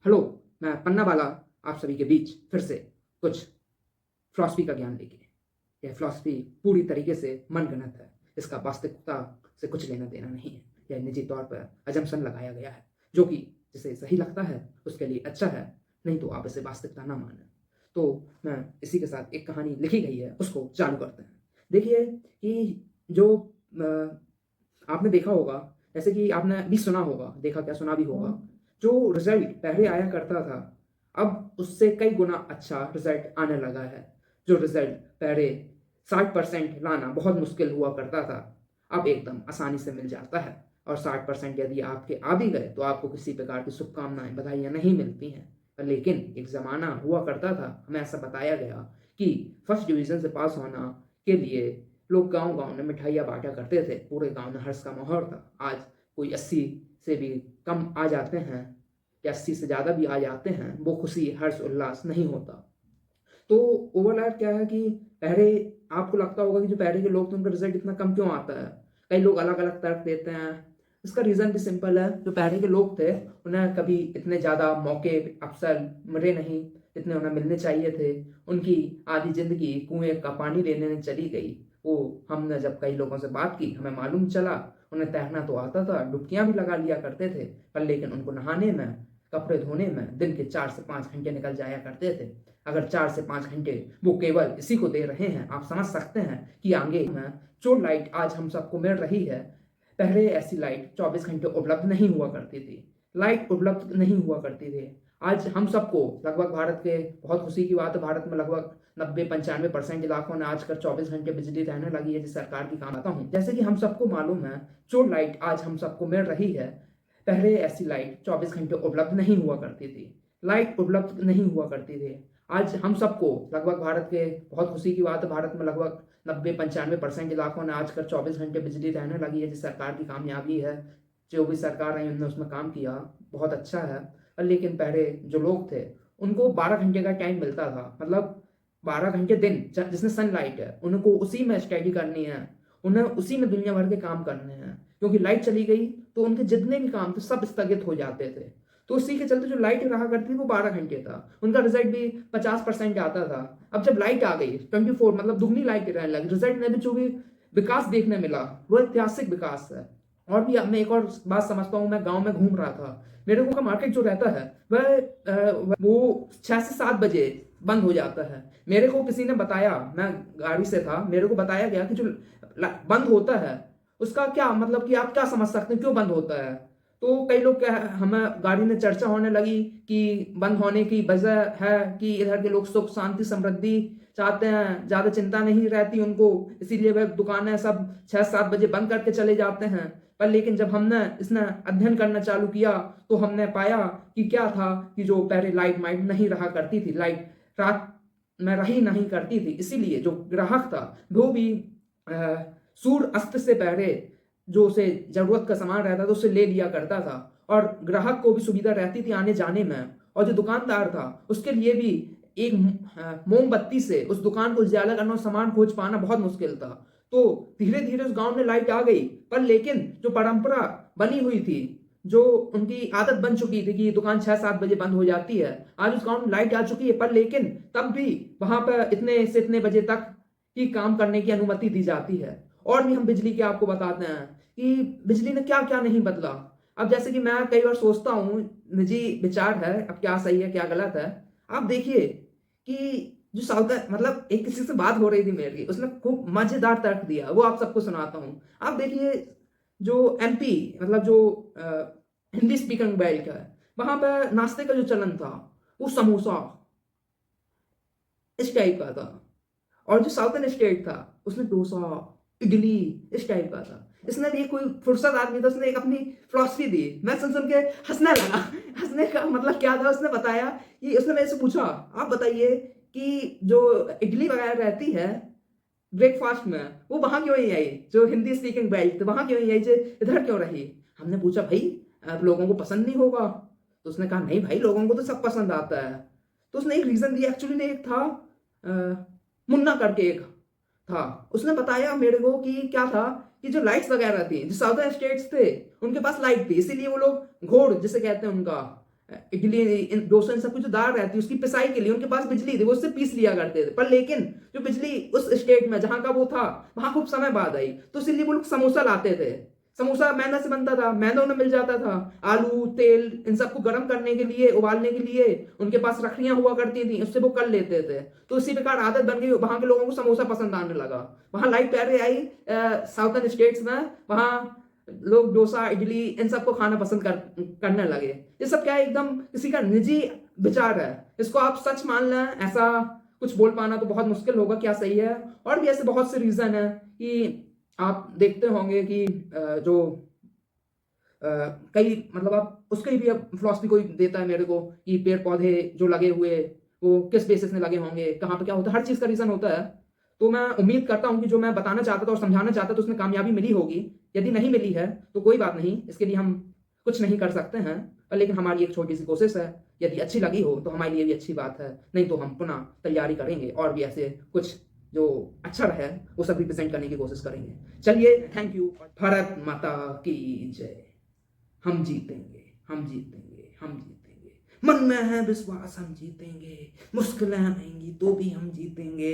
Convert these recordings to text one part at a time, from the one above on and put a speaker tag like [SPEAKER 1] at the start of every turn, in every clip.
[SPEAKER 1] Hello, मैं पन्ना वाला आप सभी के बीच फिर से कुछ फ़िलॉसफ़ी का ज्ञान लेके। यह फ़िलॉसफ़ी पूरी तरीके से मनगढ़ंत है। इसका वास्तविकता से कुछ लेना-देना नहीं है। यह निजी तौर पर असम्पशन लगाया गया है, जो कि जिसे सही लगता है उसके लिए अच्छा है, नहीं तो आप इसे वास्तविकता ना मानें। तो मैं इसी के साथ एक कहानी लिखी गई है, उसको चालू करते हैं। देखिए कि जो आपने देखा होगा, जैसे कि आपने भी सुना होगा, देखा क्या सुना भी होगा, जो रिज़ल्ट पहले आया करता था, अब उससे कई गुना अच्छा रिज़ल्ट आने लगा है। जो रिज़ल्ट पहले 60% लाना बहुत मुश्किल हुआ करता था, अब एकदम आसानी से मिल जाता है और 60% यदि आपके आ भी गए, तो आपको किसी प्रकार की शुभकामनाएँ, बधाइयाँ नहीं मिलती हैं। लेकिन एक ज़माना हुआ करता था, हमें ऐसा बताया गया कि फर्स्ट डिवीज़न से पास होना के लिए लोग गाँव-गाँव में मिठाइयाँ बाँटा करते थे, पूरे गाँव में हर्ष का माहौल था। आज कोई 80 से भी कम आ जाते हैं या 80 से ज़्यादा भी आ जाते हैं, वो खुशी, हर्ष, उल्लास नहीं होता। तो ओवरऑल क्या है कि पहले आपको लगता होगा कि जो पहले के लोग थे उनका रिज़ल्ट इतना कम क्यों आता है? कई लोग अलग-अलग तर्क देते हैं। इसका रीज़न भी सिंपल है, जो पहले के लोग थे, उन्हें कभी इतने ज़्यादा मौके, अवसर मिले नहीं, जितने उन्हें मिलने चाहिए थे। उनकी आधी ज़िंदगी कुएँ का पानी लेने में चली गई। वो हमने जब कई लोगों से बात की, हमें मालूम चला, उन्हें तैरना तो आता था, डुबकियाँ भी लगा लिया करते थे, पर लेकिन उनको नहाने में, कपड़े धोने में दिन के 4 से 5 घंटे निकल जाया करते थे। अगर 4 से 5 घंटे वो केवल इसी को दे रहे हैं, आप समझ सकते हैं कि आगे में जो लाइट आज हम सबको मिल रही है, पहले ऐसी लाइट 24 घंटे उपलब्ध नहीं हुआ करती थी। लाइट उपलब्ध नहीं हुआ करती थी। आज हम सबको लगभग भारत के बहुत खुशी की बात है, भारत में लगभग 90-95% इलाकों में आजकल 24 घंटे बिजली रहने लगी है, जिस सरकार की काम आता हूँ। जैसे कि हम सबको मालूम है, जो लाइट आज हम सबको मिल रही है, पहले ऐसी लाइट 24 घंटे उपलब्ध नहीं हुआ करती थी। लाइट उपलब्ध नहीं हुआ करती थी। आज हम सबको लगभग भारत के बहुत खुशी की बात है, भारत में लगभग 90-95% इलाकों में आजकल 24 घंटे बिजली रहने लगी है, जिस सरकार की कामयाबी है। जो भी सरकार रही उन्होंने उसमें काम किया, बहुत अच्छा है। पर लेकिन पहले जो लोग थे, उनको 12 घंटे का टाइम मिलता था। मतलब 12 घंटे दिन जिसमें सनलाइट है, उनको उसी में स्टडी करनी है, उन्हें उसी में दुनिया भर के काम करने हैं। क्योंकि लाइट चली गई, तो उनके जितने भी काम थे, सब स्थगित हो जाते थे। तो उसी के चलते जो लाइट रहा करती थी वो 12 घंटे था। उनका रिज़ल्ट भी 50% आता था। अब जब लाइट आ गई 24 मतलब दुगनी लाइट रहने लगी, रिज़ल्ट में भी जो भी विकास देखने मिला, वो ऐतिहासिक विकास है। और भी अब मैं एक और बात समझता हूँ, मैं गाँव में घूम रहा था। मेरे को का मार्केट जो रहता है वो 6 से 7 बजे बंद हो जाता है। मेरे को किसी ने बताया, मैं गाड़ी से था, मेरे को बताया गया कि जो बंद होता है, उसका क्या मतलब कि आप क्या समझ सकते हैं क्यों बंद होता है? तो कई लोग क्या है, हमें गाड़ी में चर्चा होने लगी कि बंद होने की वजह है कि इधर के लोग सुख, शांति, समृद्धि चाहते हैं, ज़्यादा चिंता नहीं रहती उनको, इसीलिए वह दुकानें सब 6-7 बजे बंद करके चले जाते हैं। पर लेकिन जब हमने इसमें अध्ययन करना चालू किया, तो हमने पाया कि क्या था कि जो पहले लाइट वाइट नहीं रहा करती थी, लाइट रात में रही नहीं करती थी, इसीलिए जो ग्राहक था, वो भी सूर्य अस्त से पहले जो उसे ज़रूरत का सामान रहता था, उसे ले लिया करता था और ग्राहक को भी सुविधा रहती थी आने-जाने में। और जो दुकानदार था, उसके लिए भी एक मोमबत्ती से उस दुकान को उजाला करना और सामान खोज पाना बहुत मुश्किल था। तो धीरे-धीरे उस गाँव में लाइट आ गई, पर लेकिन जो परंपरा बनी हुई थी, जो उनकी आदत बन चुकी थी कि ये दुकान 6-7 बजे बंद हो जाती है, आज उस गाँव में लाइट आ चुकी है, पर लेकिन तब भी वहाँ पर इतने से इतने बजे तक ही काम करने की अनुमति दी जाती है। और भी हम बिजली के आपको बताते हैं कि बिजली ने क्या-क्या नहीं बदला। अब जैसे कि मैं कई बार सोचता हूँ, निजी विचार है, अब क्या सही है, क्या गलत है। आप देखिए कि जो साउथ मतलब एक किसी से बात हो रही थी मेरी, उसने खूब मज़ेदार तर्क दिया, वो आप सबको सुनाता हूँ। आप देखिए जो एमपी मतलब जो हिंदी स्पीकिंग बेल्ट है, वहाँ पे नाश्ते का जो चलन था, वो समोसा इस टाइप का था। और जो साउथर्न स्टेट था, उसमें डोसा, इडली इस टाइप का था। इसने भी कोई फुर्सत आदमी था, उसने एक अपनी फिलॉसफी दी। मैं सुन-सुन के हँसने लगा। हँसने का मतलब क्या था, उसने बताया कि उसने मेरे से पूछा, "आप बताइए कि जो इडली वगैरह रहती है ब्रेकफ़ास्ट में, वो वहाँ क्यों नहीं आई? जो हिंदी स्पीकिंग बेल्ट, वहाँ क्यों नहीं आई? जो इधर क्यों रही?" हमने पूछा, "भई लोगों को पसंद नहीं होगा?" तो उसने कहा, "नहीं भाई, लोगों को तो सब पसंद आता है।" तो उसने एक रीज़न दिया, एक्चुअली में एक था अ, मुन्ना करके एक था। उसने बताया मेरे को कि क्या था कि जो लाइट्स वगैरह थी, जो साउदर्न स्टेट्स थे, उनके पास लाइट थी, इसीलिए वो लोग घोड़ जिसे कहते हैं उनका, इडली डोसा इन सब की जो दाल रहती है उसकी पिसाई के लिए उनके पास बिजली थी, वो उससे पीस लिया करते थे। पर लेकिन जो बिजली उस स्टेट में जहां का वो था वहां खूब समय बाद आई, तो इसलिए वो लोग समोसा लाते थे। समोसा मैदा से बनता था, मैदा उन्हें मिल जाता था। आलू तेल इन सबको गर्म करने के लिए, उबालने के लिए उनके पास रखड़ियां हुआ करती थी, उससे वो कर लेते थे। तो इसी प्रकार आदत बन गई, वहां के लोगों को समोसा पसंद आने लगा। वहां लाइट पहले आई साउथर्न स्टेट्स में, वहां लोग डोसा इडली इन सबको खाना पसंद करने लगे। ये सब क्या है, एकदम किसी का निजी विचार है, इसको आप सच मान लें ऐसा कुछ बोल पाना तो बहुत मुश्किल होगा क्या सही है। और भी ऐसे बहुत से रीजन है कि आप देखते होंगे कि जो कई मतलब आप उसके भी अब फिलॉसफी कोई देता है मेरे को कि पेड़ पौधे जो लगे हुए वो किस बेसिस में लगे होंगे, कहाँ पे क्या होता है, हर चीज का रीजन होता है। तो मैं उम्मीद करता हूँ कि जो मैं बताना चाहता था और समझाना चाहता था उसमें कामयाबी मिली होगी। यदि नहीं मिली है तो कोई बात नहीं, इसके लिए हम कुछ नहीं कर सकते हैं, पर लेकिन हमारी एक छोटी सी कोशिश है। यदि अच्छी लगी हो तो हमारे लिए भी अच्छी बात है, नहीं तो हम पुनः तैयारी करेंगे और भी ऐसे कुछ जो अच्छा रहे वो सब रिप्रेजेंट करने की कोशिश करेंगे। चलिए, थैंक यू। भारत माता की जय। हम जीतेंगे, हम जीतेंगे, हम जीतेंगे। मन में है विश्वास, हम जीतेंगे। मुश्किलें आएंगी तो भी हम जीतेंगे,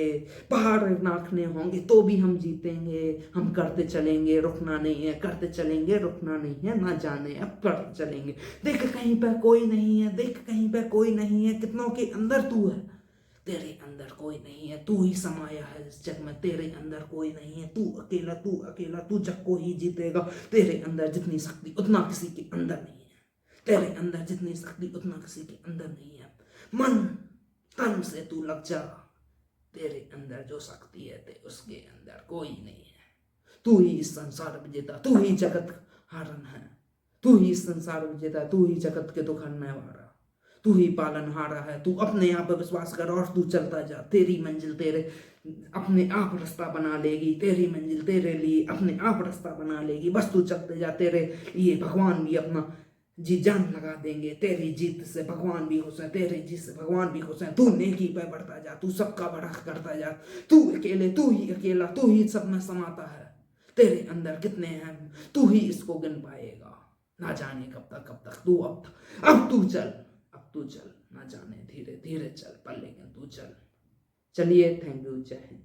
[SPEAKER 1] पहाड़ नाखने होंगे तो भी हम जीतेंगे। हम करते चलेंगे, रुकना नहीं है, करते चलेंगे, रुकना नहीं है, ना जाने अब करते चलेंगे। देख कहीं पे कोई नहीं है, देख कहीं पे कोई नहीं है, कितनों के अंदर तू है, तेरे अंदर कोई नहीं है, तू ही समाया है इस जग में, तेरे अंदर कोई नहीं है, तू अकेला, तू अकेला, तू जग को ही जीतेगा। तेरे अंदर जितनी शक्ति उतना किसी के अंदर नहीं है, तेरे अंदर जितनी शक्ति उतना किसी के अंदर नहीं है। मन तन से तू लग जा, तेरे अंदर जो शक्ति है ते उसके अंदर कोई नहीं है। तू ही इस संसार विजेता, तू ही जगत हारन है, तू ही इस संसार विजेता, तू ही जगत के दुख हरने वाला, तू ही पालनहारा है। तू अपने आप पर विश्वास कर और तू चलता जा, तेरी मंजिल तेरे अपने आप रास्ता बना लेगी, तेरी मंजिल तेरे लिए अपने आप रास्ता बना लेगी। बस तू चलते जा, तेरे लिए भगवान भी अपना जी जान लगा देंगे। तेरी जीत से भगवान भी खुश है, तेरी जीत से भगवान भी खुश है। तू नेकी पे बढ़ता जा, तू सबका बड़ा करता जा, तू अकेले, तू ही अकेला, तू ही सब में समाता है। तेरे अंदर कितने हैं तू ही इसको गिन पाएगा, ना जाने कब तक तू अब तू चल, अब तू चल, ना जाने धीरे धीरे चल पर लेकिन तू चल। चलिए, थैंक यू, जय हिंद।